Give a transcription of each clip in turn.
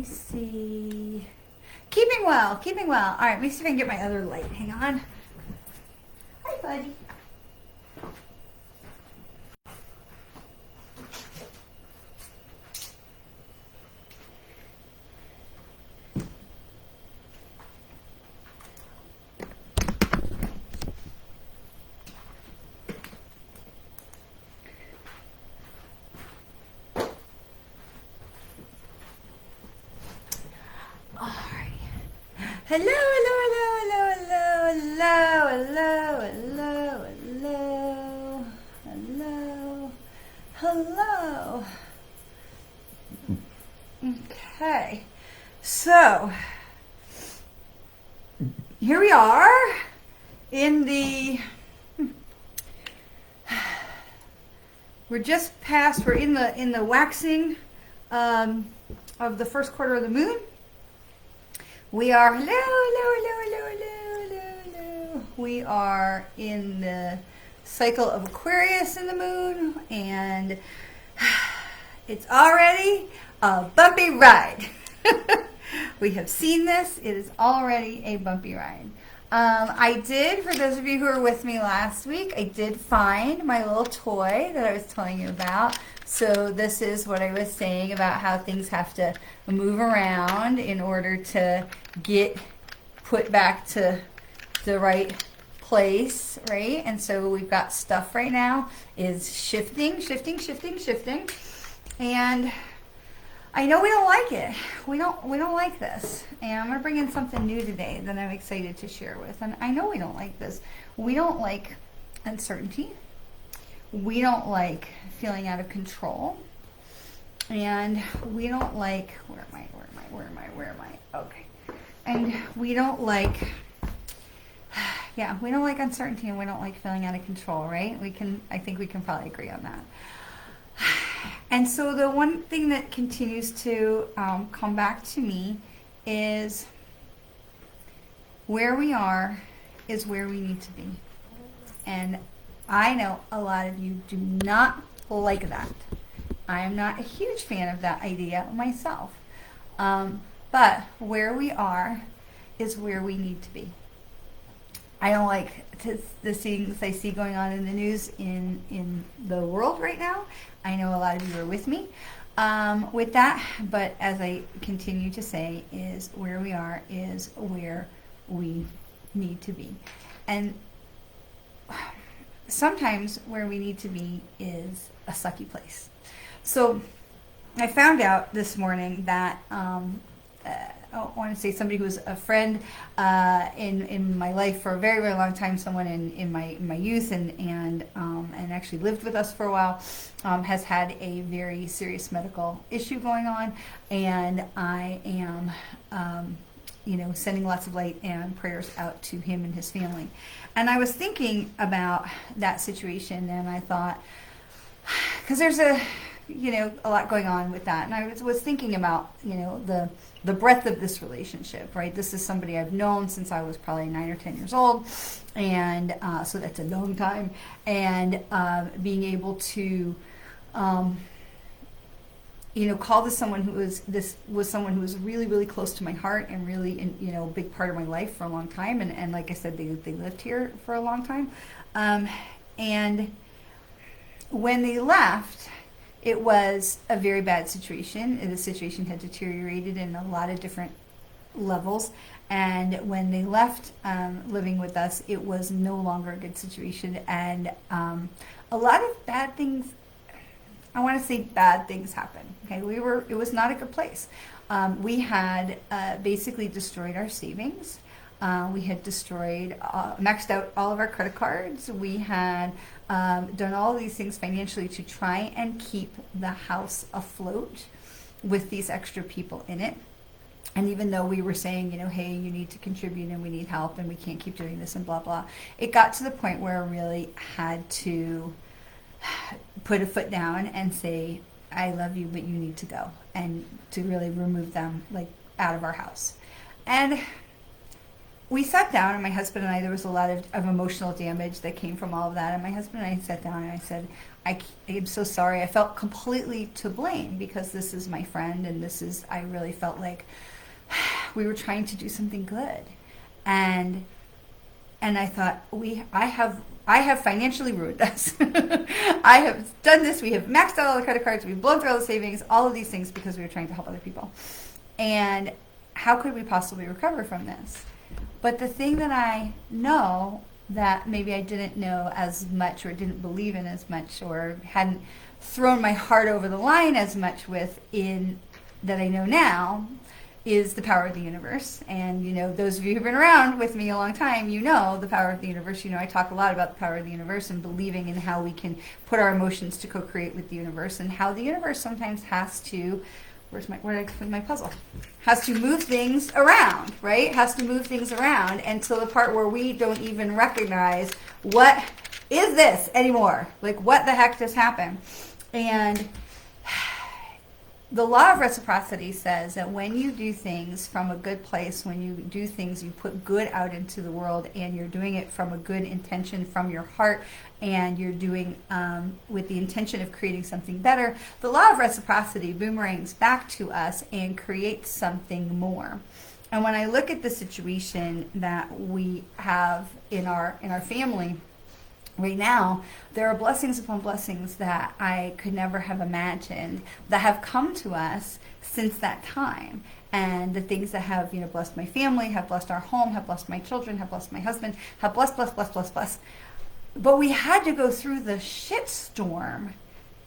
me see. Keeping well, keeping well. All right, let me see if I can get my other light. Hang on. Hi, buddy. Hello, hello, hello, hello, hello, hello, hello, hello, hello. Okay, so here we are in the, we're in the waxing of the first quarter of the moon. We are, hello, hello, hello, hello, hello, hello. We are in the cycle of Aquarius in the moon, and it's already a bumpy ride. We have seen this. It is already a bumpy ride. I did, for those of you who were with me last week, I did find my little toy that I was telling you about. So this is what I was saying about how things have to move around in order to get put back to the right place, right? And so we've got stuff right now is shifting. And I know we don't like it. We don't like this. And I'm going to bring in something new today that I'm excited to share with. And I know we don't like this. We don't like uncertainty. We don't like feeling out of control. And we don't like, where am I? Okay. And we don't like, we don't like uncertainty, and we don't like feeling out of control, right? I think we can probably agree on that. And so the one thing that continues to come back to me is where we are is where we need to be. And I know a lot of you do not like that. I am not a huge fan of that idea myself. But where we are is where we need to be. I don't like the things I see going on in the news in the world right now. I know a lot of you are with me with that, but as I continue to say, is where we are is where we need to be. And sometimes where we need to be is a sucky place. So I found out this morning that I want to say somebody who was a friend in my life for a very, very long time, someone in my youth and actually lived with us for a while, has had a very serious medical issue going on, and I am sending lots of light and prayers out to him and his family. And I was thinking about that situation, and I thought, because there's a lot going on with that, and I was thinking about the breadth of this relationship, right? This is somebody I've known since I was probably 9 or 10 years old, and so that's a long time. And being able to, call this someone who was someone who was really, really close to my heart and really, a big part of my life for a long time. And like I said, they lived here for a long time. And when they left, it was a very bad situation. The situation had deteriorated in a lot of different levels. And when they left living with us, it was no longer a good situation. And a lot of bad things, I want to say bad things happened. Okay, it was not a good place. We had basically destroyed our savings. We had destroyed, maxed out all of our credit cards. We had done all of these things financially to try and keep the house afloat with these extra people in it. And even though we were saying, hey, you need to contribute and we need help and we can't keep doing this and blah, blah, it got to the point where I really had to put a foot down and say, I love you, but you need to go, and to really remove them out of our house. And we sat down, and my husband and I, there was a lot of emotional damage that came from all of that. And my husband and I sat down, and I said, I'm so sorry. I felt completely to blame, because this is my friend, and I really felt like we were trying to do something good. And I thought, I have financially ruined us. I have done this. We have maxed out all the credit cards. We've blown through all the savings, all of these things, because we were trying to help other people. And how could we possibly recover from this? But the thing that I know that maybe I didn't know as much, or didn't believe in as much, or hadn't thrown my heart over the line as much with, that I know now, is the power of the universe. And, those of you who've been around with me a long time, the power of the universe. I talk a lot about the power of the universe, and believing in how we can put our emotions to co-create with the universe, and how the universe sometimes has to, where did I put my puzzle? Has to move things around, right? Has to move things around until the part where we don't even recognize, what is this anymore? Like, what the heck just happened? And the law of reciprocity says that when you do things from a good place, when you do things, you put good out into the world, and you're doing it from a good intention, from your heart, and you're doing with the intention of creating something better, the law of reciprocity boomerangs back to us and creates something more. And when I look at the situation that we have in our family right now, there are blessings upon blessings that I could never have imagined that have come to us since that time. And the things that have, blessed my family, have blessed our home, have blessed my children, have blessed my husband, have blessed. But we had to go through the shitstorm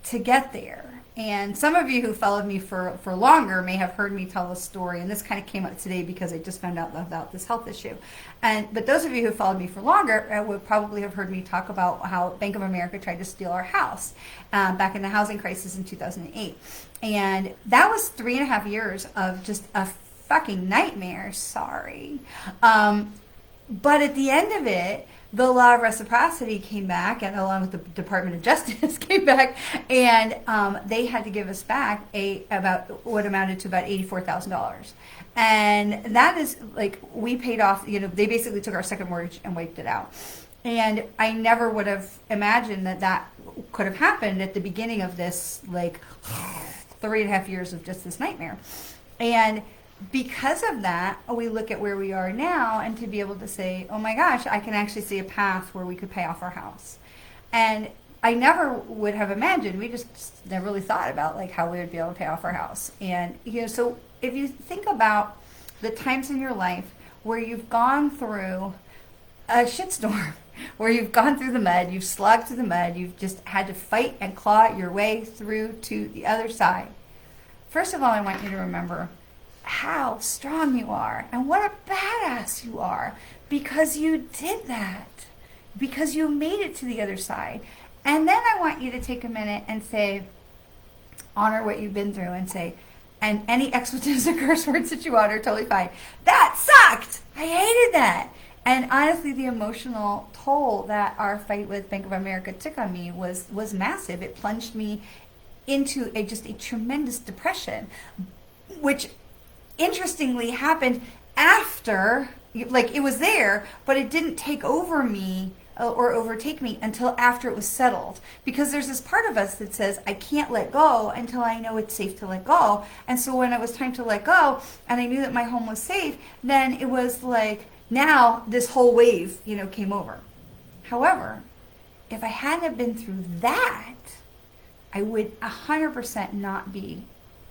to get there. And some of you who followed me for longer may have heard me tell this story, and this kind of came up today because I just found out about this health issue. But those of you who followed me for longer would probably have heard me talk about how Bank of America tried to steal our house back in the housing crisis in 2008. And that was 3.5 years of just a fucking nightmare, sorry. But at the end of it, the law of reciprocity came back, and along with the Department of Justice came back, and they had to give us back about what amounted to about $84,000. And that is, like, we paid off, they basically took our second mortgage and wiped it out. And I never would have imagined that could have happened at the beginning of this, 3.5 years of just this nightmare. And because of that, we look at where we are now, and to be able to say, oh my gosh, I can actually see a path where we could pay off our house. And I never would have imagined, we just never really thought about how we would be able to pay off our house. And, so if you think about the times in your life where you've gone through a shitstorm, where you've gone through the mud, you've slogged through the mud, you've just had to fight and claw your way through to the other side. First of all, I want you to remember how strong you are and what a badass you are, because you did that, because you made it to the other side. And then I want you to take a minute and say, honor what you've been through, and say, and any expletives or curse words that you want are totally fine. That sucked! I hated that! And honestly, the emotional toll that our fight with Bank of America took on me was massive. It plunged me into just a tremendous depression, which interestingly happened after, it was there, but it didn't take over me or overtake me until after it was settled. Because there's this part of us that says, I can't let go until I know it's safe to let go. And so when it was time to let go, and I knew that my home was safe, then it was now this whole wave, came over. However, if I hadn't been through that, I would 100% not be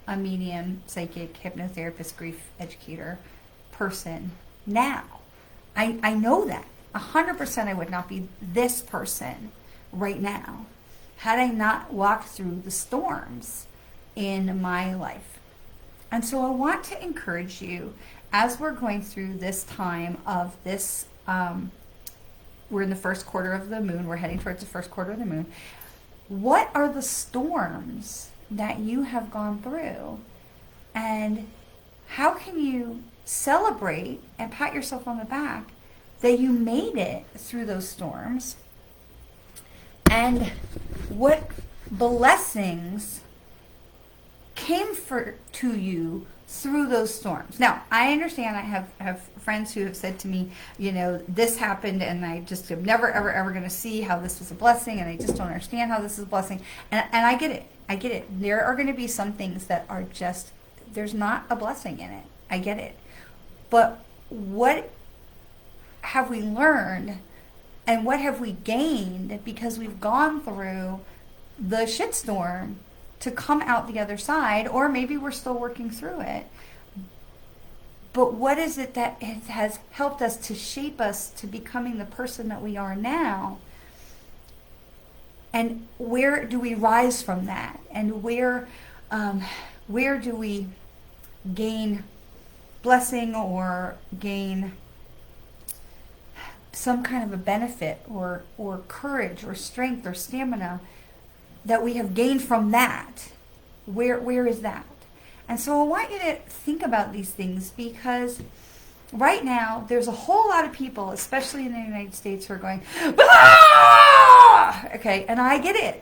a medium, psychic, hypnotherapist, grief educator person now. I know that. 100% I would not be this person right now had I not walked through the storms in my life. And so I want to encourage you, as we're going through this time of this, we're in the first quarter of the moon, we're heading towards the first quarter of the moon. What are the storms that you have gone through, and how can you celebrate and pat yourself on the back that you made it through those storms, and what blessings came to you through those storms. Now, I understand, I have friends who have said to me, this happened and I just am never, ever going to see how this is a blessing, and I just don't understand how this is a blessing. And I get it. I get it. There are going to be some things that are just, there's not a blessing in it. I get it. But what have we learned and what have we gained because we've gone through the shitstorm to come out the other side? Or maybe we're still working through it. But what is it that has helped us to shape us to becoming the person that we are now? And where do we rise from that? And where do we gain blessing or gain some kind of a benefit or courage or strength or stamina that we have gained from that? Where is that? And so I want you to think about these things, because right now there's a whole lot of people, especially in the United States, who are going, "Ah!" Okay, and I get it.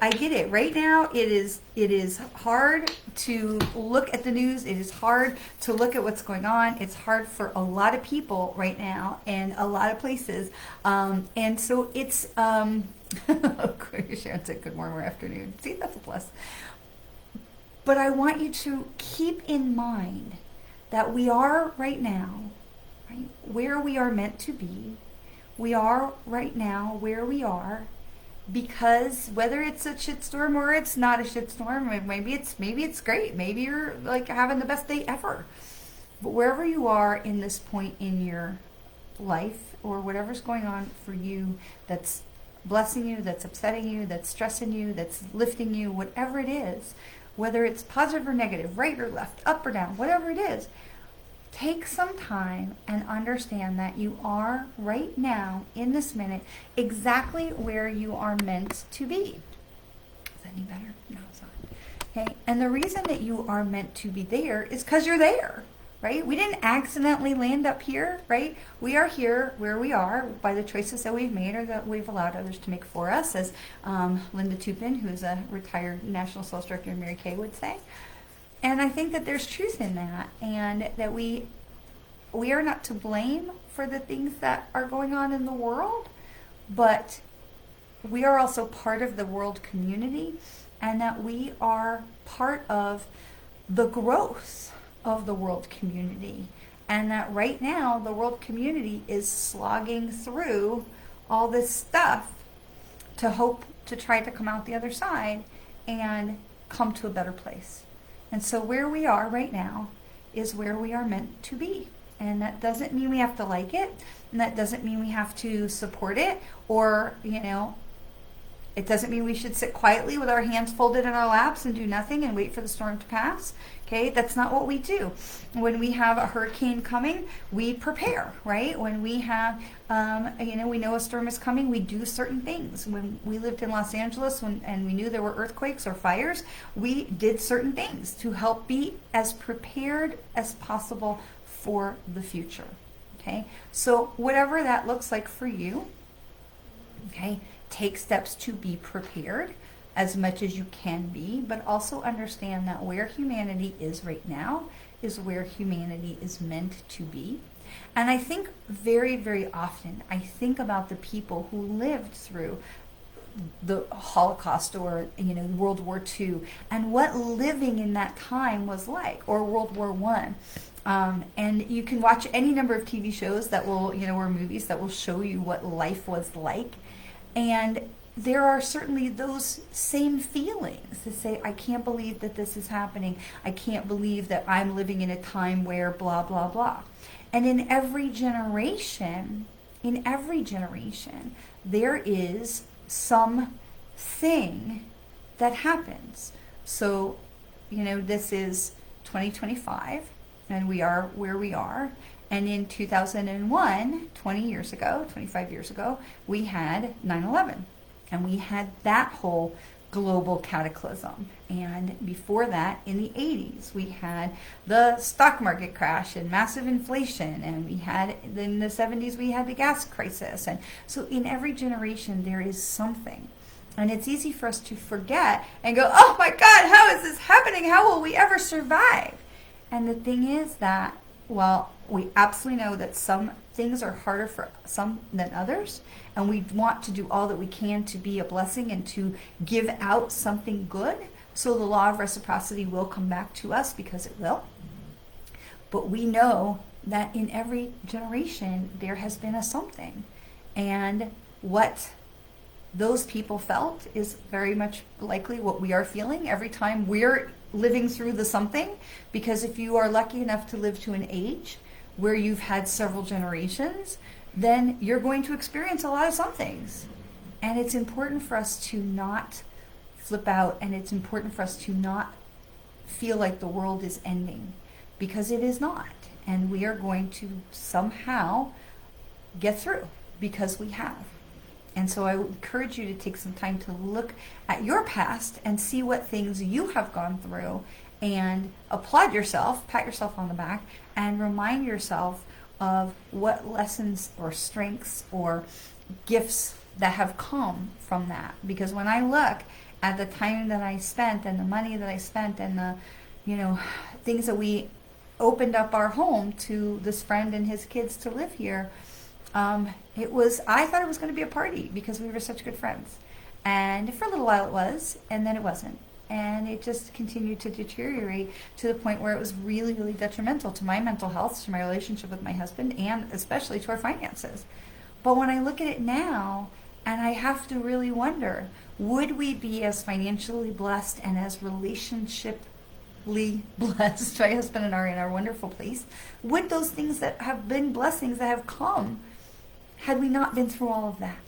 Right now it is hard to look at the news. It is hard to look at what's going on. It's hard for a lot of people right now in a lot of places. And so it's, Sharon said good morning or afternoon. See, that's a plus. But I want you to keep in mind that we are right now, right, where we are meant to be. We are right now where we are because whether it's a shitstorm or it's not a shitstorm, maybe it's great. Maybe you're like having the best day ever. But wherever you are in this point in your life, or whatever's going on for you that's blessing you, that's upsetting you, that's stressing you, that's lifting you, whatever it is, whether it's positive or negative, right or left, up or down, whatever it is, take some time and understand that you are right now, in this minute, exactly where you are meant to be. Is that any better? No, it's not. Okay, and the reason that you are meant to be there is because you're there, right? We didn't accidentally land up here, right? We are here where we are by the choices that we've made or that we've allowed others to make for us, as Linda Tupin, who's a retired National Sales Director in Mary Kay, would say. And I think that there's truth in that, and that we are not to blame for the things that are going on in the world, but we are also part of the world community, and that we are part of the growth of the world community. And that right now the world community is slogging through all this stuff to hope to try to come out the other side and come to a better place. And so where we are right now is where we are meant to be. And that doesn't mean we have to like it, and that doesn't mean we have to support it, or, it doesn't mean we should sit quietly with our hands folded in our laps and do nothing and wait for the storm to pass. Okay, that's not what we do. When we have a hurricane coming, we prepare, right? When we have, we know a storm is coming, we do certain things. When we lived in Los Angeles and we knew there were earthquakes or fires, we did certain things to help be as prepared as possible for the future. Okay, so whatever that looks like for you, okay, take steps to be prepared as much as you can be, but also understand that where humanity is right now is where humanity is meant to be. And I think very, very often, I think about the people who lived through the Holocaust or World War II, and what living in that time was like, or World War I. And you can watch any number of TV shows that will, or movies that will show you what life was like. And there are certainly those same feelings to say, I can't believe that this is happening. I can't believe that I'm living in a time where blah, blah, blah. And in every generation, there is something that happens. So, this is 2025, and we are where we are. And in 2001, 25 years ago, we had 9/11. And we had that whole global cataclysm. And before that, in the 80s, we had the stock market crash and massive inflation. And we had, in the 70s, we had the gas crisis. And so in every generation, there is something. And it's easy for us to forget and go, oh my God, how is this happening? How will we ever survive? And the thing is that, well, we absolutely know that some things are harder for some than others, and we want to do all that we can to be a blessing and to give out something good. So the law of reciprocity will come back to us, because it will. But we know that in every generation there has been a something. And what those people felt is very much likely what we are feeling every time we're living through the something. Because if you are lucky enough to live to an age where you've had several generations, then you're going to experience a lot of somethings. And it's important for us to not flip out, and it's important for us to not feel like the world is ending, because it is not. And we are going to somehow get through, because we have. And so I would encourage you to take some time to look at your past and see what things you have gone through, and applaud yourself, pat yourself on the back, and remind yourself of what lessons or strengths or gifts that have come from that. Because when I look at the time that I spent and the money that I spent and the, things that we opened up our home to this friend and his kids to live here, I thought it was going to be a party because we were such good friends. And for a little while it was, and then it wasn't. And it just continued to deteriorate to the point where it was really, really detrimental to my mental health, to my relationship with my husband, and especially to our finances. But when I look at it now, and I have to really wonder, would we be as financially blessed and as relationshiply blessed, my husband and I are in our wonderful place, would those things that have been blessings that have come, had we not been through all of that?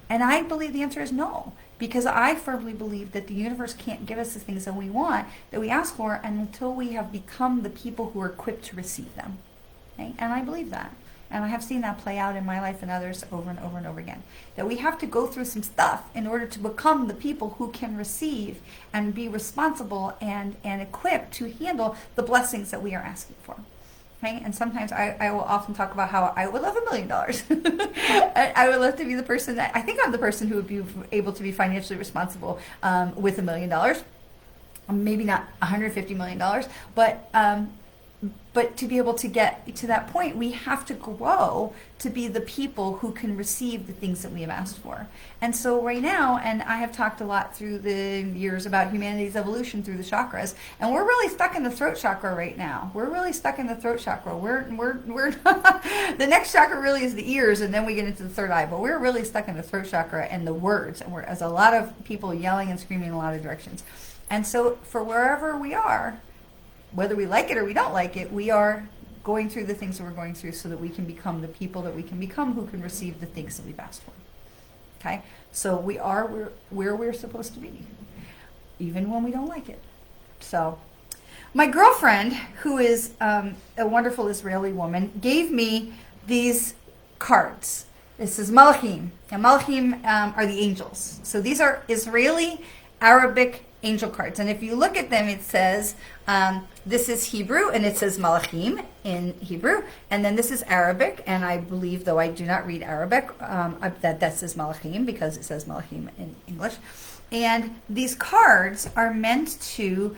And I believe the answer is no, because I firmly believe that the universe can't give us the things that we want, that we ask for, until we have become the people who are equipped to receive them. Okay? And I believe that. And I have seen that play out in my life and others over and over and over again. That we have to go through some stuff in order to become the people who can receive and be responsible and equipped to handle the blessings that we are asking for. Okay? And sometimes I will often talk about how I would love $1 million. I would love to be the person that, I think I'm the person who would be able to be financially responsible with $1 million. Maybe not $150 million, but to be able to get to that point, we have to grow to be the people who can receive the things that we have asked for. And so right now, and I have talked a lot through the years about humanity's evolution through the chakras, and we're really stuck in the throat chakra right now. We're really stuck in the throat chakra. We're the next chakra really is the ears, and then we get into the third eye. But we're really stuck in the throat chakra and the words, and as a lot of people yelling and screaming in a lot of directions. And so for wherever we are, whether we like it or we don't like it, we are going through the things that we're going through so that we can become the people that we can become who can receive the things that we've asked for. Okay? So we are where we're supposed to be, even when we don't like it. So my girlfriend, who is a wonderful Israeli woman, gave me these cards. This is Malachim. And Malachim are the angels. So these are Israeli Arabic angel cards. And if you look at them, it says, this is Hebrew, and it says Malachim in Hebrew. And then this is Arabic, and I believe, though I do not read Arabic, that says Malachim because it says Malachim in English. And these cards are meant to,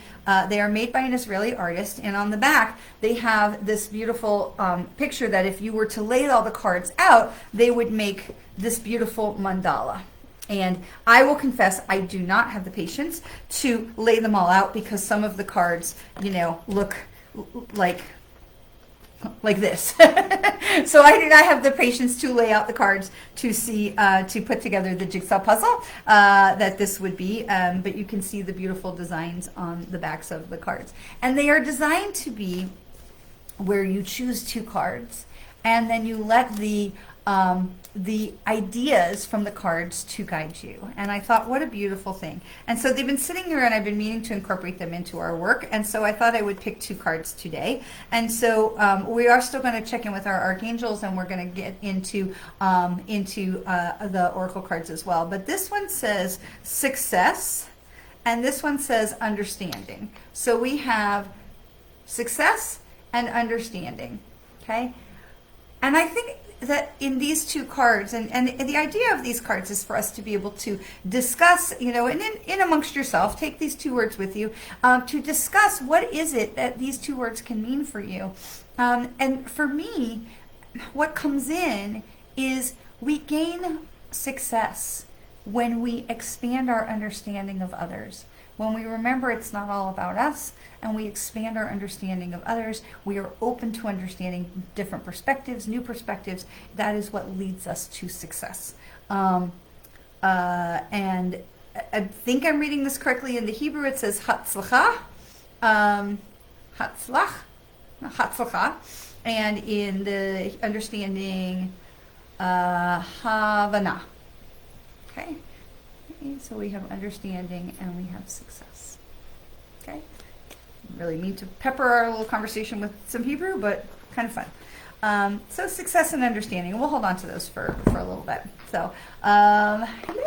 they are made by an Israeli artist, and on the back they have this beautiful picture that if you were to lay all the cards out, they would make this beautiful mandala. And I will confess, I do not have the patience to lay them all out because some of the cards, look like this. So I do not have the patience to lay out the cards to see, to put together the jigsaw puzzle that this would be. But you can see the beautiful designs on the backs of the cards. And they are designed to be where you choose 2 cards and then you let the ideas from the cards to guide you. And I thought, what a beautiful thing. And so they've been sitting here and I've been meaning to incorporate them into our work. And so I thought I would pick 2 cards today. And so we are still going to check in with our archangels, and we're going to get into the oracle cards as well. But this one says success, and this one says understanding. So we have success and understanding. Okay? And I think that in these two cards, and the idea of these cards is for us to be able to discuss, you know, and in amongst yourself, take these two words with you, to discuss what is it that these two words can mean for you. And for me, what comes in is we gain success when we expand our understanding of others. When we remember it's not all about us and we expand our understanding of others, we are open to understanding different perspectives, new perspectives. That is what leads us to success. And I think I'm reading this correctly. In the Hebrew, it says hatzlacha, hatzlacha, and in the understanding, havana. Okay, so we have understanding and we have success. Okay, really need to pepper our little conversation with some Hebrew, but kind of fun. So success and understanding. We'll hold on to those for a little bit. So, hello.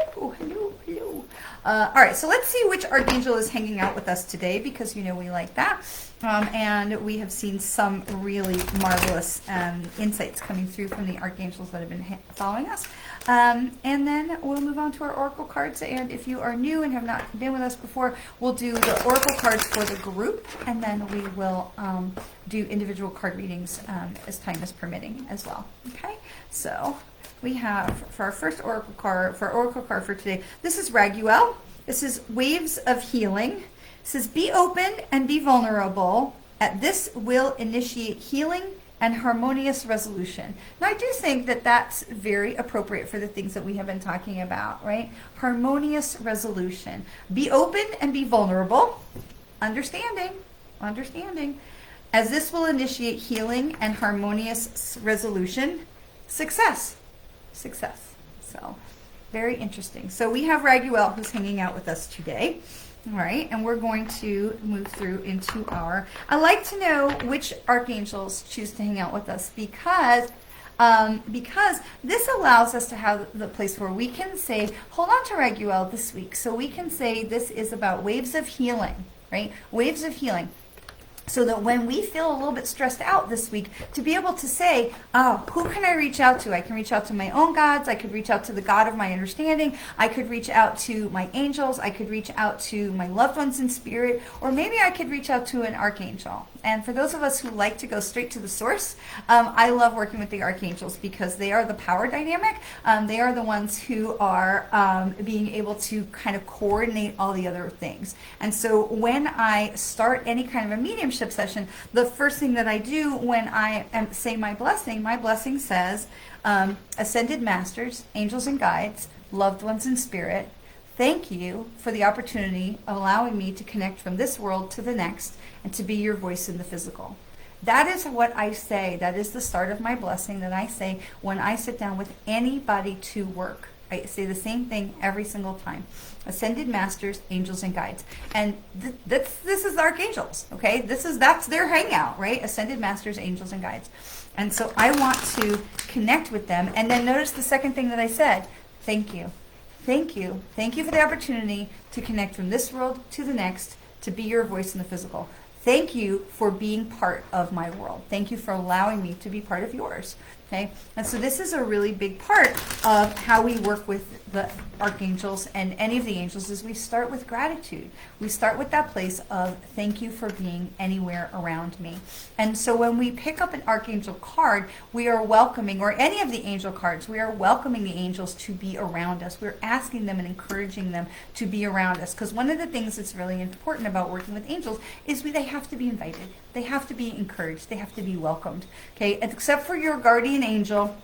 All right, so let's see which archangel is hanging out with us today, because you know we like that. And we have seen some really marvelous insights coming through from the archangels that have been following us. And then we'll move on to our oracle cards. And if you are new and have not been with us before, we'll do the oracle cards for the group, and then we will do individual card readings as time is permitting as well. Okay, so we have for our first oracle card, for today, this is Raguel. This is Waves of Healing. It says, be open and be vulnerable. This will initiate healing and harmonious resolution. Now, I do think that that's very appropriate for the things that we have been talking about, right? Harmonious resolution. Be open and be vulnerable. Understanding. As this will initiate healing and harmonious resolution. Success. So, very interesting. So we have Raguel who's hanging out with us today. All right, and we're going to move through into our, I like to know which archangels choose to hang out with us, because this allows us to have the place where we can say, hold on to Raguel this week. So we can say this is about waves of healing, right? Waves of healing. So that when we feel a little bit stressed out this week, to be able to say, oh, who can I reach out to? I can reach out to my own gods. I could reach out to the God of my understanding. I could reach out to my angels. I could reach out to my loved ones in spirit. Or maybe I could reach out to an archangel. And for those of us who like to go straight to the source, I love working with the archangels because they are the power dynamic. They are the ones who are being able to kind of coordinate all the other things. And so when I start any kind of a mediumship session, the first thing that I do when I say my blessing says, Ascended Masters, Angels and Guides, Loved Ones in Spirit, thank you for the opportunity of allowing me to connect from this world to the next and to be your voice in the physical. That is what I say. That is the start of my blessing that I say when I sit down with anybody to work. I say the same thing every single time. Ascended Masters, Angels and Guides. And this is archangels, okay? That's their hangout, right? Ascended Masters, Angels and Guides. And so I want to connect with them. And then notice the second thing that I said. Thank you. Thank you. Thank you for the opportunity to connect from this world to the next, to be your voice in the physical. Thank you for being part of my world. Thank you for allowing me to be part of yours. Okay, and so this is a really big part of how we work with the archangels and any of the angels is we start with gratitude. We start with that place of thank you for being anywhere around me. And so when we pick up an archangel card, we are welcoming, or any of the angel cards, we are welcoming the angels to be around us. We're asking them and encouraging them to be around us. Because one of the things that's really important about working with angels is they have to be invited. They have to be encouraged. They have to be welcomed. Okay, except for your guardian angel,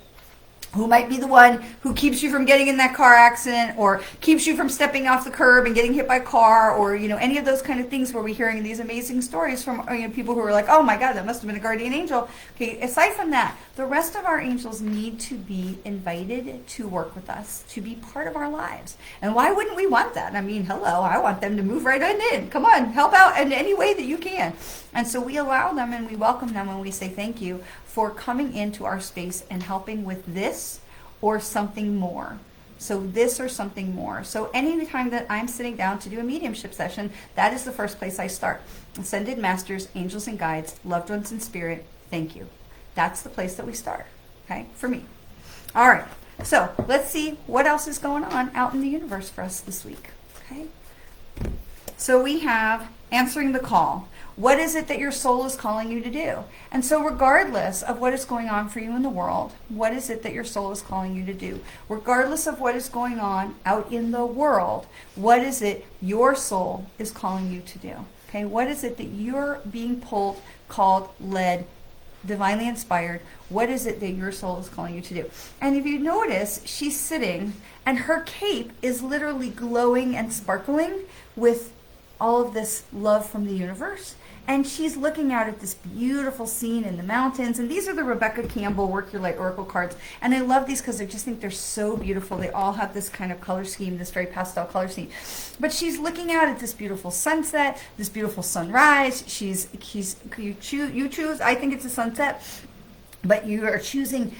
who might be the one who keeps you from getting in that car accident or keeps you from stepping off the curb and getting hit by a car, or any of those kind of things where we're hearing these amazing stories from people who are like, oh my God, that must have been a guardian angel. Okay, aside from that, the rest of our angels need to be invited to work with us, to be part of our lives. And why wouldn't we want that? I mean, hello, I want them to move right on in. Come on, help out in any way that you can. And so we allow them and we welcome them and we say thank you for coming into our space and helping with this or something more. So this or something more. So any time that I'm sitting down to do a mediumship session, that is the first place I start. Ascended Masters, Angels and Guides, Loved Ones in Spirit, thank you. That's the place that we start, okay, for me. All right. So let's see what else is going on out in the universe for us this week. Okay. So we have answering the call. What is it that your soul is calling you to do? And so regardless of what is going on for you in the world, what is it that your soul is calling you to do? Regardless of what is going on out in the world, what is it your soul is calling you to do? Okay, what is it that you're being pulled, called, led, divinely inspired? What is it that your soul is calling you to do? And if you notice, she's sitting and her cape is literally glowing and sparkling with all of this love from the universe. And she's looking out at this beautiful scene in the mountains. And these are the Rebecca Campbell Work Your Light Oracle cards. And I love these because I just think they're so beautiful. They all have this kind of color scheme, this very pastel color scheme. But she's looking out at this beautiful sunset, this beautiful sunrise. You choose, I think it's a sunset. But you are choosing,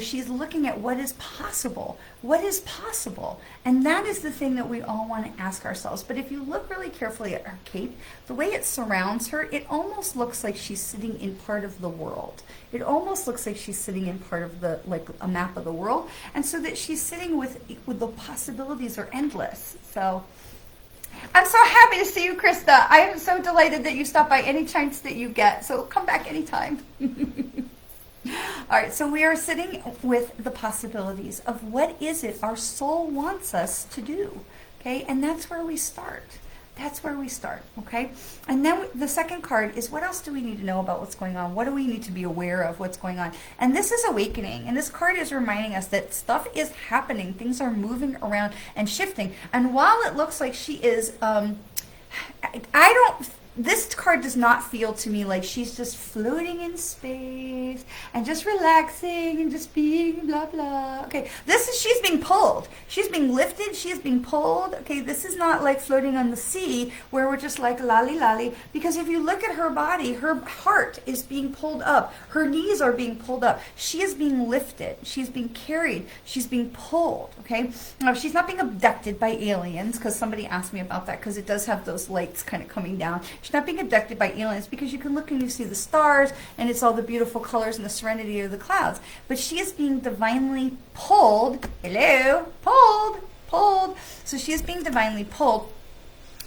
she's looking at what is possible. What is possible? And that is the thing that we all want to ask ourselves. But if you look really carefully at her cape, the way it surrounds her, it almost looks like she's sitting in part of the world. It almost looks like she's sitting in part of like a map of the world. And so that she's sitting with the possibilities are endless. So I'm so happy to see you, Krista. I am so delighted that you stop by any chance that you get. So come back anytime. All right, so we are sitting with the possibilities of what is it our soul wants us to do, okay? And that's where we start. That's where we start, okay? And then the second card is what else do we need to know about what's going on? What do we need to be aware of what's going on? And this is awakening. And this card is reminding us that stuff is happening. Things are moving around and shifting. And while it looks like she is, this card does not feel to me like she's just floating in space and just relaxing and just being blah, blah. Okay, she's being pulled. She's being lifted. She's being pulled. Okay, this is not like floating on the sea where we're just like lolly lolly. Because if you look at her body, her heart is being pulled up. Her knees are being pulled up. She is being lifted. She's being carried. She's being pulled. Okay, now she's not being abducted by aliens, because somebody asked me about that, because it does have those lights kind of coming down. She's not being abducted by aliens, because you can look and you see the stars and it's all the beautiful colors and the serenity of the clouds. But she is being divinely pulled. Hello? Pulled. So she is being divinely pulled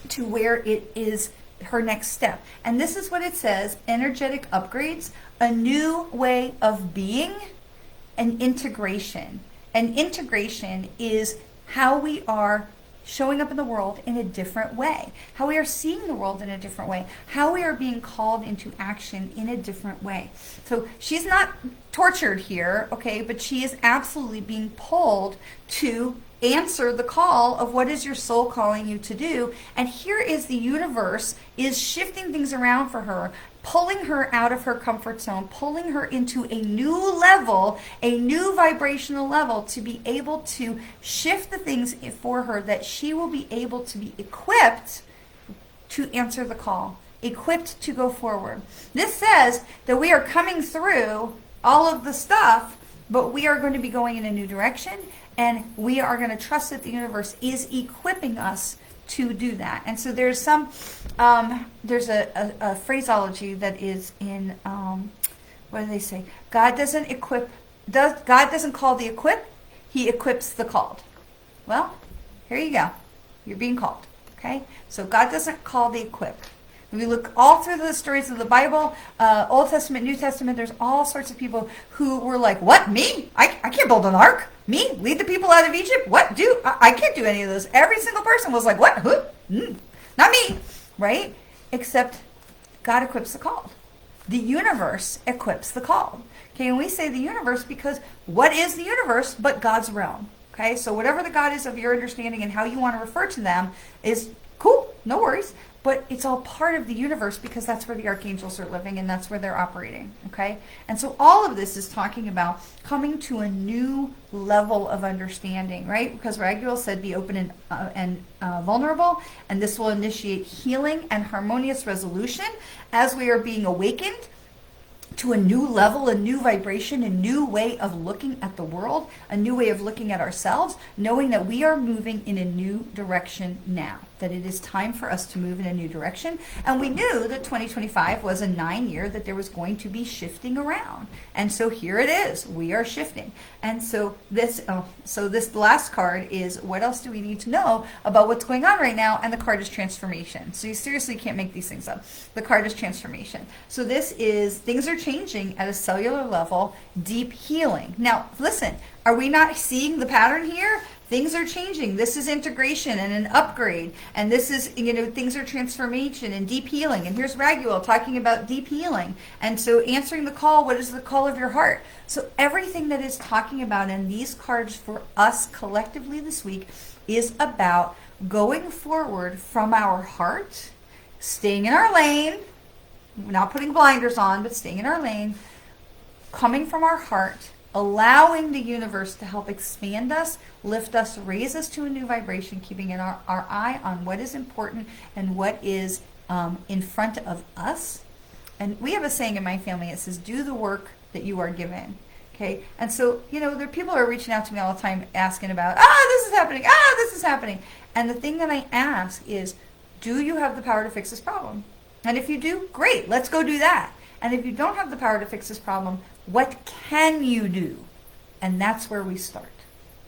to where it is her next step. And this is what it says: energetic upgrades, a new way of being, and integration. And integration is how we are showing up in the world in a different way, how we are seeing the world in a different way, how we are being called into action in a different way. So she's not tortured here, okay, but she is absolutely being pulled to answer the call of what is your soul calling you to do. And here is the universe is shifting things around for her, pulling her out of her comfort zone, pulling her into a new level, a new vibrational level, to be able to shift the things for her, that she will be able to be equipped to answer the call, equipped to go forward. This says that we are coming through all of the stuff, but we are going to be going in a new direction, and we are going to trust that the universe is equipping us to do that. And so there's there's a phraseology that is in, what do they say? God doesn't call the equipped, he equips the called. Well, here you go. You're being called, okay? So God doesn't call the equipped. If we look all through the stories of the Bible, Old Testament, New Testament, there's all sorts of people who were like, what, me? I can't build an ark. Me? Lead the people out of Egypt? What? I can't do any of this. Every single person was like, what? Who? Not me, right? Except God equips the called. The universe equips the called. Okay, and we say the universe because what is the universe but God's realm? Okay, so whatever the God is of your understanding and how you want to refer to them is cool, no worries. But it's all part of the universe, because that's where the archangels are living and that's where they're operating, okay? And so all of this is talking about coming to a new level of understanding, right? Because Raguel said be open and vulnerable, and this will initiate healing and harmonious resolution as we are being awakened. to a new level, a new vibration, a new way of looking at the world, a new way of looking at ourselves, knowing that we are moving in a new direction now, that it is time for us to move in a new direction. And we knew that 2025 was a 9-year, that there was going to be shifting around. And so here it is, we are shifting. And so this last card is, what else do we need to know about what's going on right now? And the card is transformation. So you seriously can't make these things up. The card is transformation. So this is, things are changing at a cellular level, deep healing. Now, listen, are we not seeing the pattern here? Things are changing. This is integration and an upgrade. And this is, things are transformation and deep healing. And here's Raguel talking about deep healing. And so answering the call, what is the call of your heart? So everything that is talking about in these cards for us collectively this week is about going forward from our heart, staying in our lane, not putting blinders on, but staying in our lane, coming from our heart, allowing the universe to help expand us, lift us, raise us to a new vibration, keeping our eye on what is important and what is in front of us. And we have a saying in my family, it says, do the work that you are given. Okay? And so, there people are reaching out to me all the time asking about, this is happening, this is happening. And the thing that I ask is, do you have the power to fix this problem? And if you do, great, let's go do that. And if you don't have the power to fix this problem, what can you do? And that's where we start.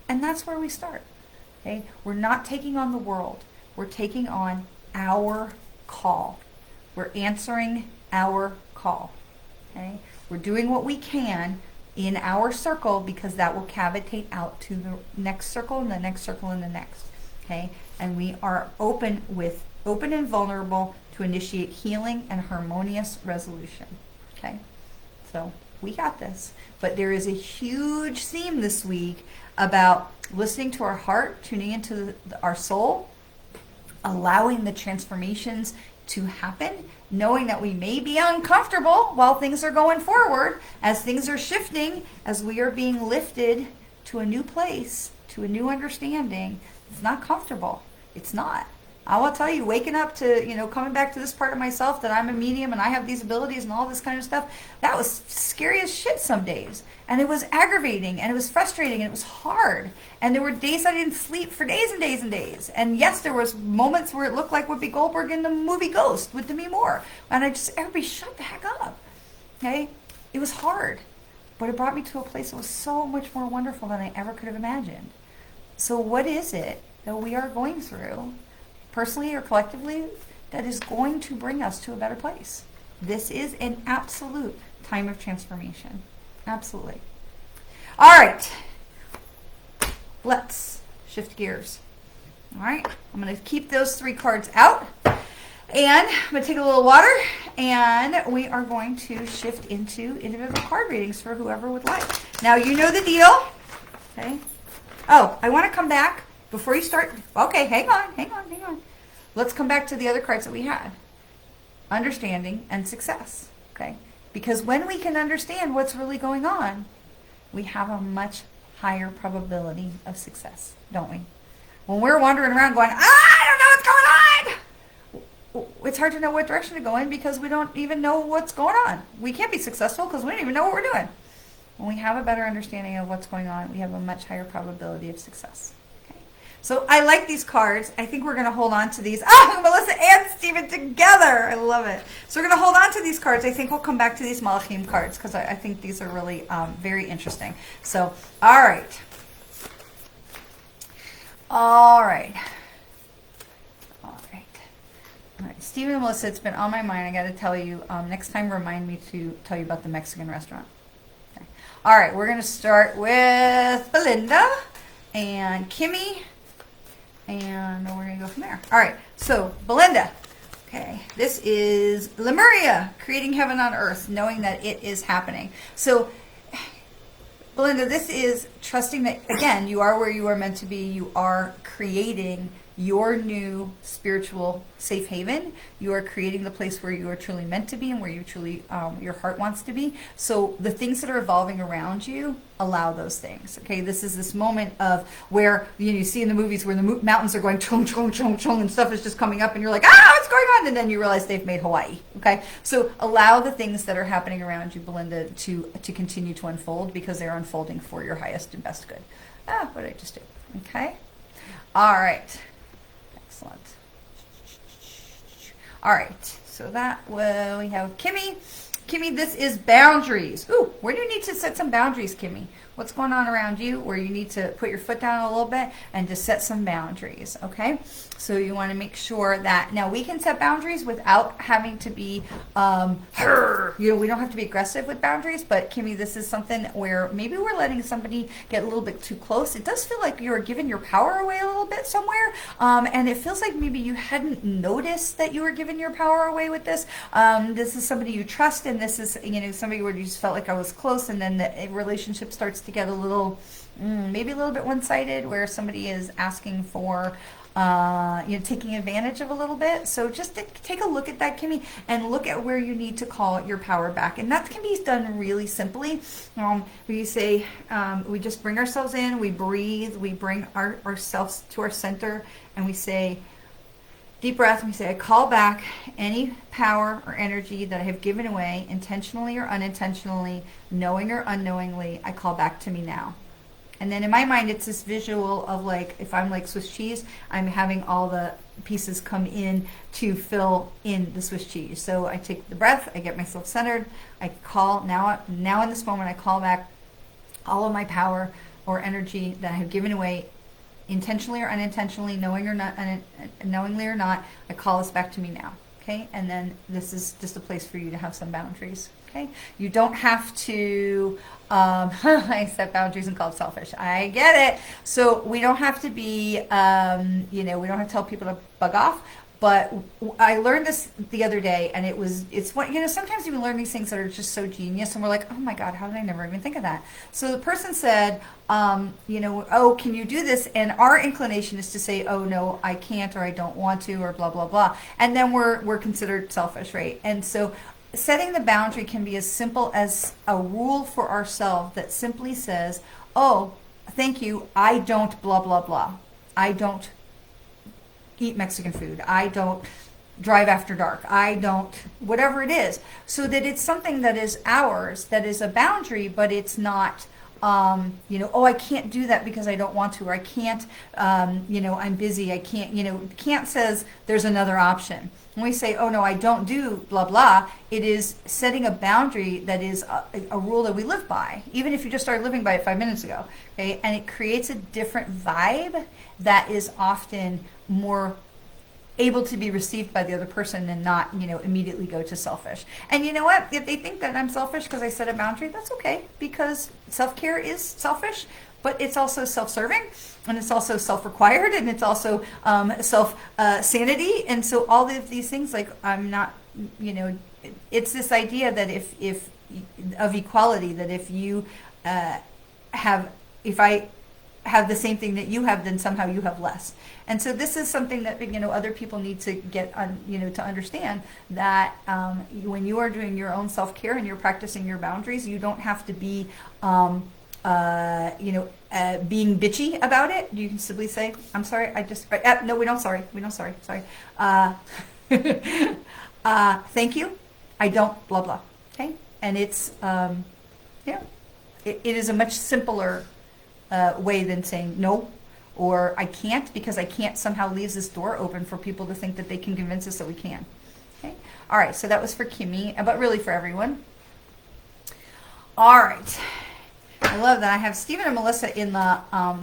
And that's where we start. Okay? We're not taking on the world. We're taking on our call. We're answering our call. Okay? We're doing what we can in our circle, because that will cavitate out to the next circle and the next circle and the next. Okay? And we are open and vulnerable to initiate healing and harmonious resolution. Okay? So we got this. But there is a huge theme this week about listening to our heart, tuning into our soul, allowing the transformations to happen, knowing that we may be uncomfortable while things are going forward, as things are shifting, as we are being lifted to a new place, to a new understanding. It's not comfortable. It's not. I will tell you, waking up to, coming back to this part of myself that I'm a medium and I have these abilities and all this kind of stuff, that was scary as shit some days. And it was aggravating and it was frustrating and it was hard. And there were days I didn't sleep for days and days and days. And yes, there was moments where it looked like Whoopi Goldberg in the movie Ghost with Demi Moore. And everybody shut the heck up. Okay? It was hard. But it brought me to a place that was so much more wonderful than I ever could have imagined. So what is it that we are going through, personally or collectively, that is going to bring us to a better place? This is an absolute time of transformation. Absolutely. All right. Let's shift gears. All right. I'm going to keep those 3 cards out. And I'm going to take a little water, and we are going to shift into individual card readings for whoever would like. Now, you know the deal. Okay. Oh, I want to come back before you start. Okay, hang on. Let's come back to the other cards that we had. Understanding and success. Okay? Because when we can understand what's really going on, we have a much higher probability of success, don't we? When we're wandering around going, I don't know what's going on, it's hard to know what direction to go in because we don't even know what's going on. We can't be successful because we don't even know what we're doing. When we have a better understanding of what's going on, we have a much higher probability of success. So I like these cards. I think we're going to hold on to these. Melissa and Stephen together. I love it. So we're going to hold on to these cards. I think we'll come back to these Malachim cards because I think these are really very interesting. So, all right. Stephen and Melissa, it's been on my mind. I got to tell you, next time remind me to tell you about the Mexican restaurant. Okay. All right, we're going to start with Belinda and Kimmy. And we're going to go from there. All right. So, Belinda. Okay. This is Lemuria, creating heaven on earth, knowing that it is happening. So, Belinda, this is trusting that, again, you are where you are meant to be. You are creating your new spiritual safe haven. You are creating the place where you are truly meant to be and where you truly, your heart wants to be. So the things that are evolving around you, allow those things. Okay, this is this moment of where you see in the movies where the mountains are going chung chung chung chung and stuff is just coming up and you're like, ah, what's going on? And then you realize they've made Hawaii. Okay, so allow the things that are happening around you, Belinda, to continue to unfold because they're unfolding for your highest and best good. Ah, what did I just do? Okay, all right, excellent. All right, so that will we have Kimmy. Kimmy, this is boundaries. Ooh, where do you need to set some boundaries, Kimmy? What's going on around you where you need to put your foot down a little bit and just set some boundaries, okay? So you want to make sure that, now we can set boundaries without having to be, we don't have to be aggressive with boundaries, but Kimmy, this is something where maybe we're letting somebody get a little bit too close. It does feel like you're giving your power away a little bit somewhere, and it feels like maybe you hadn't noticed that you were giving your power away with this. This is somebody you trust, and this is, somebody where you just felt like I was close, and then the relationship starts to get a little, maybe a little bit one-sided, where somebody is asking for, taking advantage of a little bit. So just take a look at that, Kimmy, and look at where you need to call your power back. And that can be done really simply. We say, we just bring ourselves in, we breathe, we bring ourselves to our center, and we say, deep breath, and we say, I call back any power or energy that I have given away, intentionally or unintentionally, knowing or unknowingly, I call back to me now. And then in my mind, it's this visual of like, if I'm like Swiss cheese, I'm having all the pieces come in to fill in the Swiss cheese. So I take the breath, I get myself centered, I call, now in this moment, I call back all of my power or energy that I have given away, intentionally or unintentionally, knowingly or not, I call this back to me now. Okay, and then this is just a place for you to have some boundaries. Okay, you don't have to. I set boundaries and called selfish. I get it. So we don't have to be. We don't have to tell people to bug off. But I learned this the other day, and it's what, sometimes you learn these things that are just so genius, and we're like, oh my God, how did I never even think of that? So the person said, oh, can you do this? And our inclination is to say, oh no, I can't, or I don't want to, or blah, blah, blah. And then we're considered selfish, right? And so setting the boundary can be as simple as a rule for ourselves that simply says, oh, thank you, I don't blah, blah, blah. I don't eat Mexican food. I don't drive after dark. I don't, whatever it is, so that it's something that is ours, that is a boundary, but it's not, oh, I can't do that because I don't want to, or I can't, I'm busy. I can't, can't says there's another option. When we say, oh no, I don't do blah, blah, it is setting a boundary that is a rule that we live by, even if you just started living by it 5 minutes ago. Okay. And it creates a different vibe that is often more able to be received by the other person and not, immediately go to selfish. And you know what? If they think that I'm selfish because I set a boundary, that's okay, because self-care is selfish, but it's also self-serving, and it's also self-required, and it's also self-sanity. And so all of these things, like, I'm not, it's this idea that if of equality, that if I have the same thing that you have, then somehow you have less. And so this is something that, other people need to get on, to understand that when you are doing your own self-care and you're practicing your boundaries, you don't have to be, being bitchy about it. You can simply say, I'm sorry, no, we don't sorry. Thank you, I don't blah, blah. Okay. And it's, it is a much simpler way than saying no, or I can't, because I can't somehow leaves this door open for people to think that they can convince us that we can. Okay. All right. So that was for Kimmy, but really for everyone. All right. I love that. I have Stephen and Melissa in the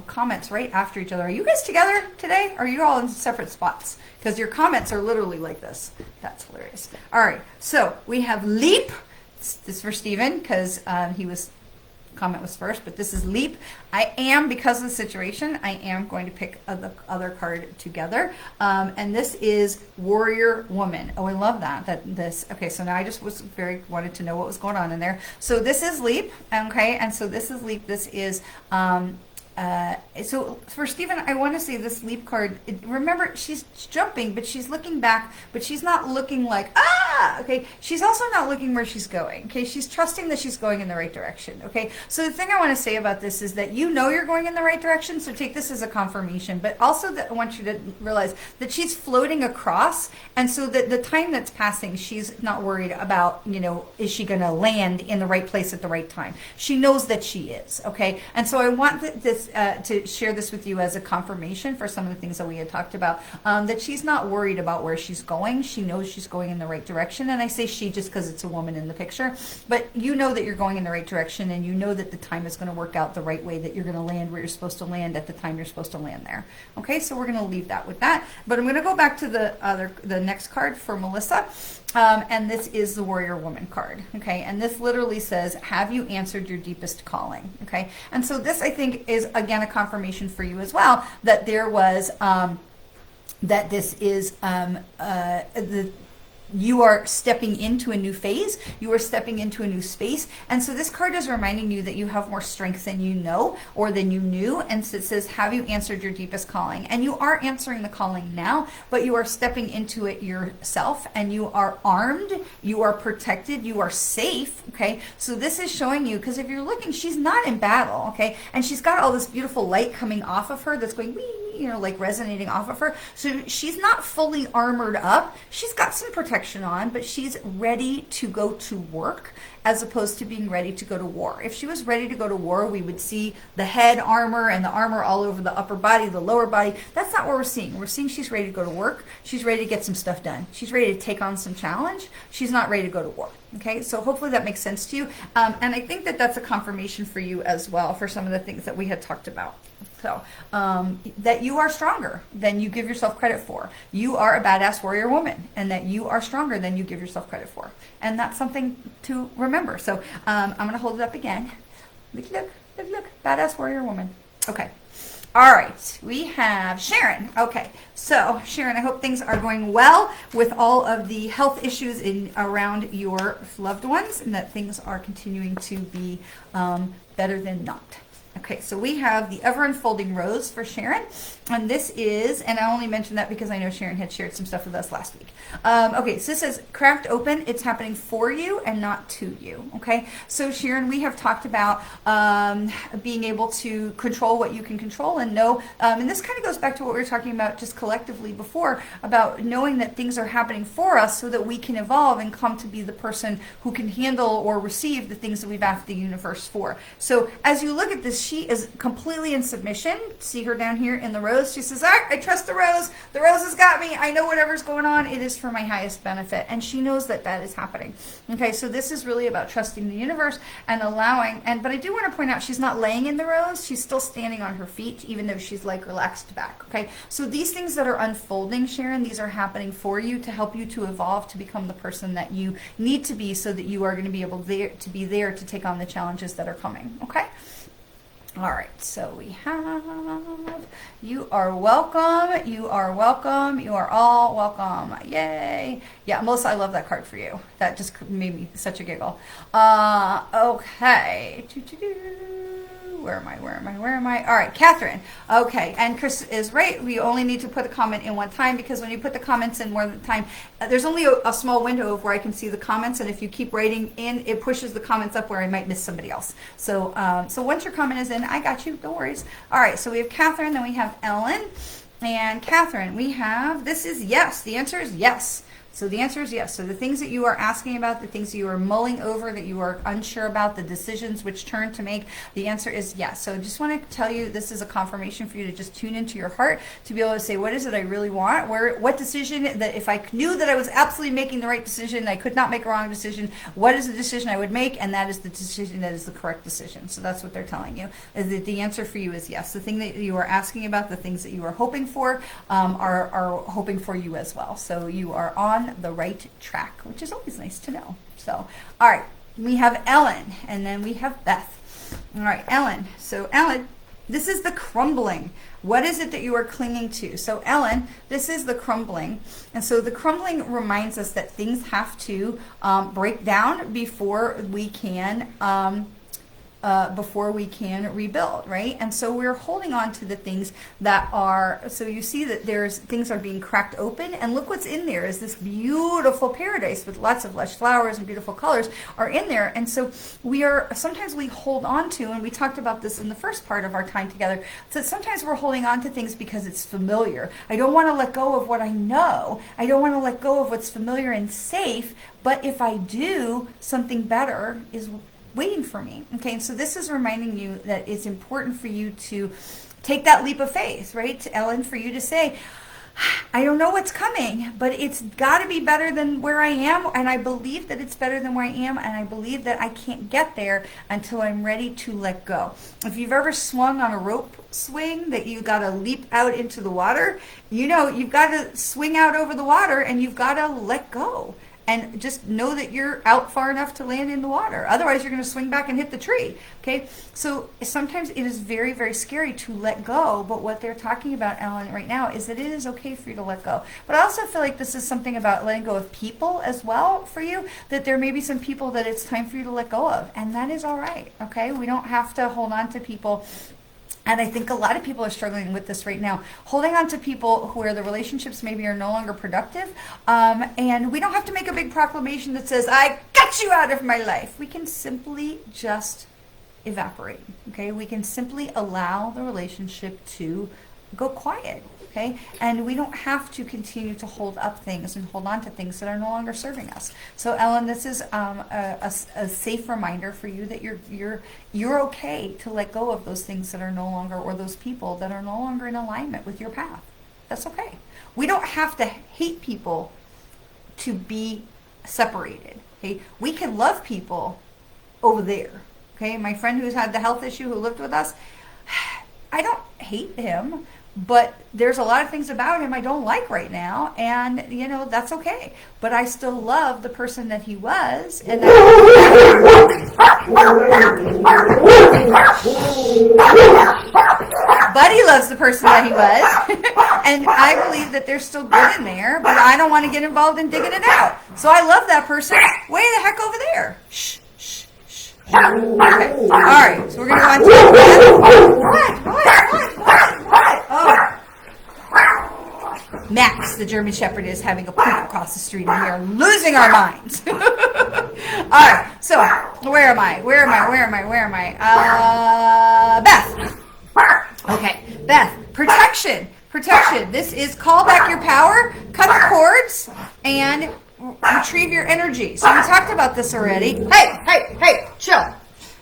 comments right after each other. Are you guys together today? Or are you all in separate spots? Because your comments are literally like this. That's hilarious. All right. So we have Leap. This is for Stephen because comment was first, but this is Leap. I am, because of the situation, I am going to pick the other card together. And this is Warrior Woman. Oh, I love that. Okay, so now I just wanted to know what was going on in there. So this is Leap, okay? And so this is Leap. This is So for Stephen, I want to say this leap card, remember, she's jumping, but she's looking back, but she's not looking like, okay? She's also not looking where she's going, okay? She's trusting that she's going in the right direction, okay? So the thing I want to say about this is that you know you're going in the right direction, so take this as a confirmation, but also that I want you to realize that she's floating across, and so that the time that's passing, she's not worried about, you know, is she going to land in the right place at the right time? She knows that she is, okay? And so I want this to share this with you as a confirmation for some of the things that we had talked about, that she's not worried about where she's going. She knows she's going in the right direction. And I say she just because it's a woman in the picture, but you know that you're going in the right direction, and you know that the time is going to work out the right way, that you're going to land where you're supposed to land at the time you're supposed to land there. Okay, so we're going to leave that with that. But I'm going to go back to the next card for Melissa. And this is the Warrior Woman card, okay? And this literally says, have you answered your deepest calling, okay? And so this, I think, is, again, a confirmation for you as well, that there was, that this is you are stepping into a new phase, you are stepping into a new space, and so this card is reminding you that you have more strength than you know or than you knew, and so it says, have you answered your deepest calling? And you are answering the calling now, but you are stepping into it yourself, and you are armed, you are protected, you are safe, okay? So this is showing you, because if you're looking, she's not in battle, okay? And she's got all this beautiful light coming off of her that's going, wee, you know, like resonating off of her. So she's not fully armored up. She's got some protection on, but she's ready to go to work as opposed to being ready to go to war. If she was ready to go to war, we would see the head armor and the armor all over the upper body, the lower body. That's not what we're seeing. We're seeing she's ready to go to work. She's ready to get some stuff done. She's ready to take on some challenge. She's not ready to go to war. Okay, so hopefully that makes sense to you. And I think that that's a confirmation for you as well for some of the things that we had talked about. So that you are stronger than you give yourself credit for. You are a badass warrior woman, and that you are stronger than you give yourself credit for. And that's something to remember. So I'm going to hold it up again. Look, look, look, look, badass warrior woman. Okay. All right, we have Sharon. Okay, so Sharon, I hope things are going well with all of the health issues around your loved ones, and that things are continuing to be better than not. Okay, so we have the Ever Unfolding Rose for Sharon, and this is, and I only mentioned that because I know Sharon had shared some stuff with us last week. Okay, so this says, cracked open, it's happening for you and not to you, okay? So Sharon, we have talked about being able to control what you can control and know, and this kind of goes back to what we were talking about just collectively before, about knowing that things are happening for us so that we can evolve and come to be the person who can handle or receive the things that we've asked the universe for. So as you look at this, she is completely in submission. See her down here in the rose. She says, I trust the rose. The rose has got me. I know whatever's going on, it is for my highest benefit. And she knows that that is happening. Okay, so this is really about trusting the universe and allowing, but I do want to point out she's not laying in the rose. She's still standing on her feet, even though she's like relaxed back. Okay, so these things that are unfolding, Sharon, these are happening for you to help you to evolve to become the person that you need to be, so that you are going to be able to be there to take on the challenges that are coming. Okay. All right, so we have, you are welcome, you are welcome, you are all welcome, yay. Yeah, Melissa, I love that card for you. That just made me such a giggle. Okay, where am I? All right, Catherine. Okay, and Chris is right. We only need to put a comment in one time, because when you put the comments in more than time, there's only a small window of where I can see the comments, and if you keep writing in, it pushes the comments up where I might miss somebody else. So, so once your comment is in, I got you. No worries. All right, so we have Catherine, then we have Ellen, and Catherine. We have, this is yes. The answer is yes. So the answer is yes. So the things that you are asking about, the things that you are mulling over, that you are unsure about, the decisions which turn to make, the answer is yes. So I just want to tell you, this is a confirmation for you to just tune into your heart, to be able to say, what is it I really want? What decision, that if I knew that I was absolutely making the right decision, I could not make a wrong decision, what is the decision I would make? And that is the decision that is the correct decision. So that's what they're telling you. Is that the answer for you is yes. The thing that you are asking about, the things that you are hoping for, are hoping for you as well. So you are on the right track, which is always nice to know. So, all right, we have Ellen, and then we have Beth. All right, Ellen. So, Ellen, this is the crumbling. What is it that you are clinging to? So, Ellen, this is the crumbling. And so the crumbling reminds us that things have to break down before we can before we can rebuild, right? And so we're holding on to the things that are, so you see that things are being cracked open, and look what's in there is this beautiful paradise with lots of lush flowers and beautiful colors are in there. And so sometimes we hold on to, and we talked about this in the first part of our time together, so sometimes we're holding on to things because it's familiar. I don't want to let go of what I know. I don't want to let go of what's familiar and safe, but if I do, something better is waiting for me. Okay, and so this is reminding you that it's important for you to take that leap of faith, right, Ellen, for you to say, I don't know what's coming, but it's got to be better than where I am, and I believe that it's better than where I am, and I believe that I can't get there until I'm ready to let go. If you've ever swung on a rope swing that you got to leap out into the water, you know you've got to swing out over the water, and you've got to let go. And just know that you're out far enough to land in the water. Otherwise, you're going to swing back and hit the tree. Okay? So sometimes it is very, very scary to let go. But what they're talking about, Ellen, right now is that it is okay for you to let go. But I also feel like this is something about letting go of people as well for you. That there may be some people that it's time for you to let go of. And that is all right. Okay? We don't have to hold on to people. And I think a lot of people are struggling with this right now, holding on to people where the relationships maybe are no longer productive. And we don't have to make a big proclamation that says, I got you out of my life. We can simply just evaporate. Okay, we can simply allow the relationship to go quiet. Okay, and we don't have to continue to hold up things and hold on to things that are no longer serving us. So, Ellen, this is a safe reminder for you that you're okay to let go of those things that are no longer, or those people that are no longer in alignment with your path. That's okay. We don't have to hate people to be separated. Okay, we can love people over there. Okay, my friend who's had the health issue who lived with us, I don't hate him. But there's a lot of things about him I don't like right now, and that's okay. But I still love the person that he was, and Buddy loves the person that he was, and I believe that there's still good in there, but I don't want to get involved in digging it out. So I love that person way the heck over there. Shh, shh, shh. Okay. All right. So we're gonna go on to what? Oh. Max, the German Shepherd, is having a poop across the street, and we are losing our minds. All right. So where am I? Beth. Okay, Beth. Protection. This is call back your power, cut the cords, and retrieve your energy. So we talked about this already. Hey, chill.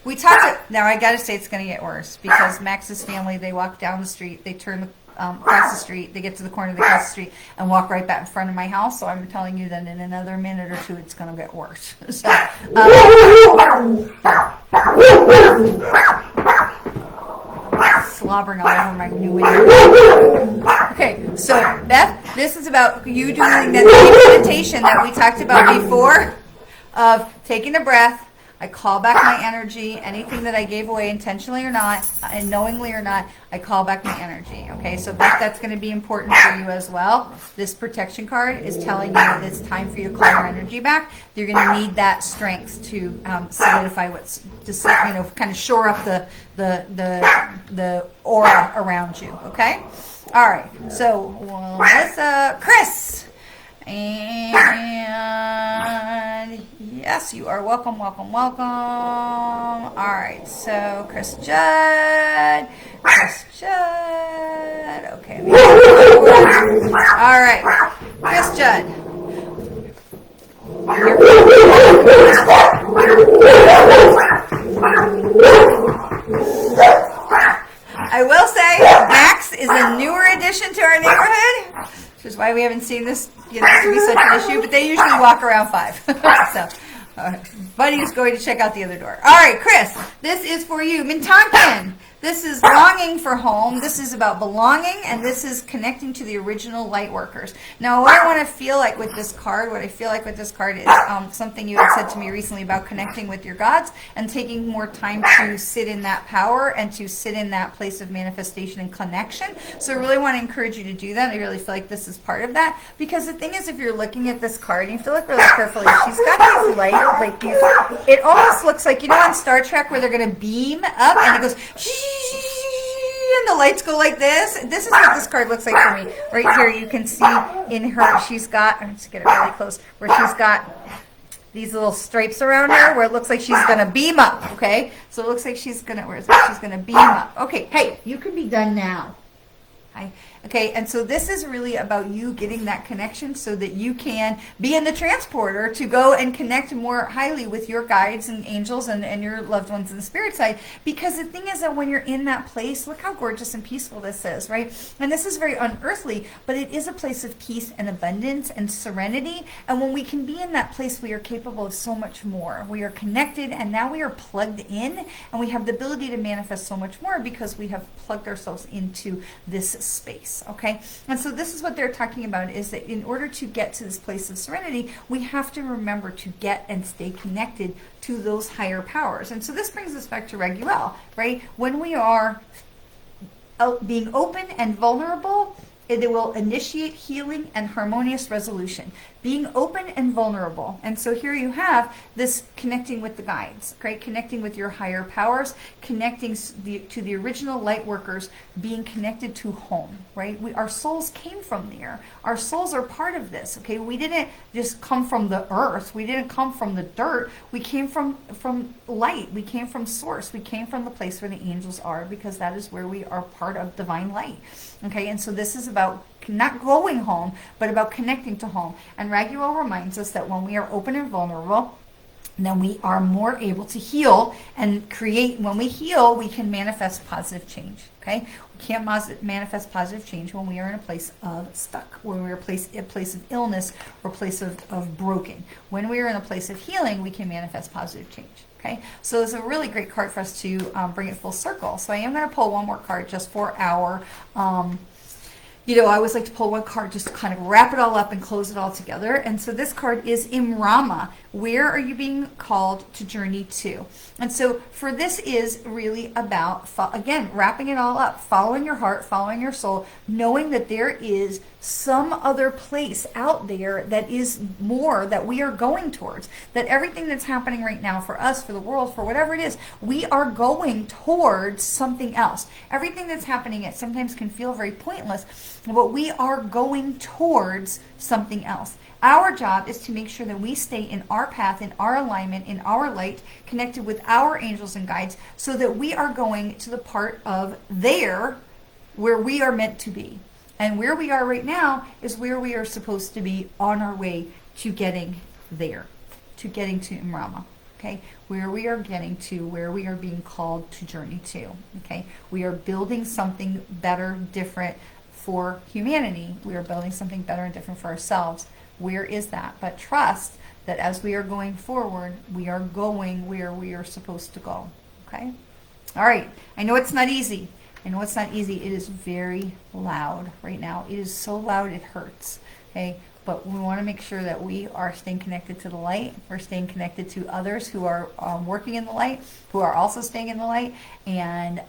We talked. Now I gotta say it's gonna get worse because Max's family, they walk down the street, they turn across the street, they get to the corner, they cross the street, and walk right back in front of my house. So I'm telling you that in another minute or two, it's gonna get worse. So. Slobbering all over my new window. Okay, so Beth, this is about you doing that meditation that we talked about before, of taking a breath. I call back my energy. Anything that I gave away intentionally or not, and knowingly or not, I call back my energy. Okay, so that's going to be important for you as well. This protection card is telling you that it's time for you to call your energy back. You're going to need that strength to solidify what's, just kind of shore up the aura around you. Okay, all right. So Melissa, Chris. And yes, you are welcome. All right, so Chris Judd. Okay. All right, Chris Judd. I will say, Max is a newer addition to our neighborhood, which is why we haven't seen this to be such an issue, but they usually walk around 5. So, Buddy's going to check out the other door. All right, Chris, this is for you. Mintonkin. This is longing for home. This is about belonging, and this is connecting to the original light workers. Now, what I want to feel like with this card, is something you had said to me recently about connecting with your gods and taking more time to sit in that power and to sit in that place of manifestation and connection. So I really want to encourage you to do that. I really feel like this is part of that, because the thing is, if you're looking at this card and you have to look really carefully, she's got these light, like these, it almost looks like, you know, on Star Trek where they're going to beam up and it goes and the lights go like this. This is what this card looks like for me. Right here you can see in her, she's got, I'm just get it really close, where she's got these little stripes around her where it looks like she's going to beam up, okay? So it looks like she's going to, where is it? She's going to beam up. Okay, hey, you can be done now. Okay, and so this is really about you getting that connection so that you can be in the transporter to go and connect more highly with your guides and angels and your loved ones in the spirit side. Because the thing is that when you're in that place, look how gorgeous and peaceful this is, right? And this is very unearthly, but it is a place of peace and abundance and serenity. And when we can be in that place, we are capable of so much more. We are connected, and now we are plugged in, and we have the ability to manifest so much more because we have plugged ourselves into this space. Okay, and so this is what they're talking about, is that in order to get to this place of serenity, we have to remember to get and stay connected to those higher powers. And so this brings us back to Raguel, right? When we are being open and vulnerable, it will initiate healing and harmonious resolution. Being open and vulnerable. And so here you have this connecting with the guides, right? Connecting with your higher powers, connecting to the original light workers, being connected to home, right? Our souls came from there. Our souls are part of this, okay? We didn't just come from the earth. We didn't come from the dirt. We came from light. We came from source. We came from the place where the angels are, because that is where we are part of divine light, okay? And so this is about not going home, but about connecting to home. And Raguel reminds us that when we are open and vulnerable, then we are more able to heal and create. When we heal, we can manifest positive change, okay? We can't manifest positive change when we are in a place of stuck, when we're a place of illness or a place of broken. When we are in a place of healing, we can manifest positive change. Okay, so it's a really great card for us to bring it full circle. So I am going to pull one more card just for our you know, I always like to pull one card just to kind of wrap it all up and close it all together. And so this card is Imrama. Where are you being called to journey to? And so for this is really about, again, wrapping it all up, following your heart, following your soul, knowing that there is some other place out there that is more that we are going towards, that everything that's happening right now for us, for the world, for whatever it is, we are going towards something else. Everything that's happening, it sometimes can feel very pointless, but we are going towards something else. Our job is to make sure that we stay in our path, in our alignment, in our light, connected with our angels and guides, so that we are going to the part of there where we are meant to be. And where we are right now is where we are supposed to be on our way to getting there, to getting to Imrama. Okay, where we are getting to, where we are being called to journey to. Okay, we are building something better, different for humanity. We are building something better and different for ourselves. Where is that? But trust that as we are going forward, we are going where we are supposed to go. Okay? All right. I know it's not easy. I know it's not easy. It is very loud right now. It is so loud it hurts. Okay? But we want to make sure that we are staying connected to the light. We're staying connected to others who are working in the light, who are also staying in the light. And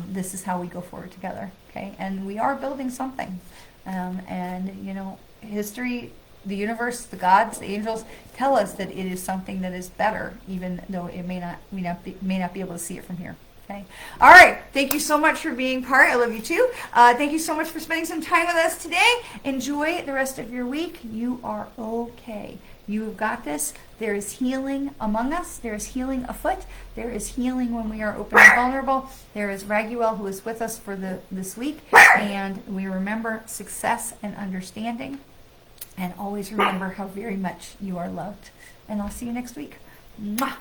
this is how we go forward together. Okay? And we are building something. And, you know, history, the universe, the gods, the angels tell us that it is something that is better, even though it may not be able to see it from here. Okay. All right. Thank you so much for being part. I love you too. Thank you so much for spending some time with us today. Enjoy the rest of your week. You are okay. You have got this. There is healing among us. There is healing afoot. There is healing when we are open and vulnerable. There is Raguel who is with us for this week. And we remember success and understanding. And always remember how very much you are loved. And I'll see you next week. Mwah!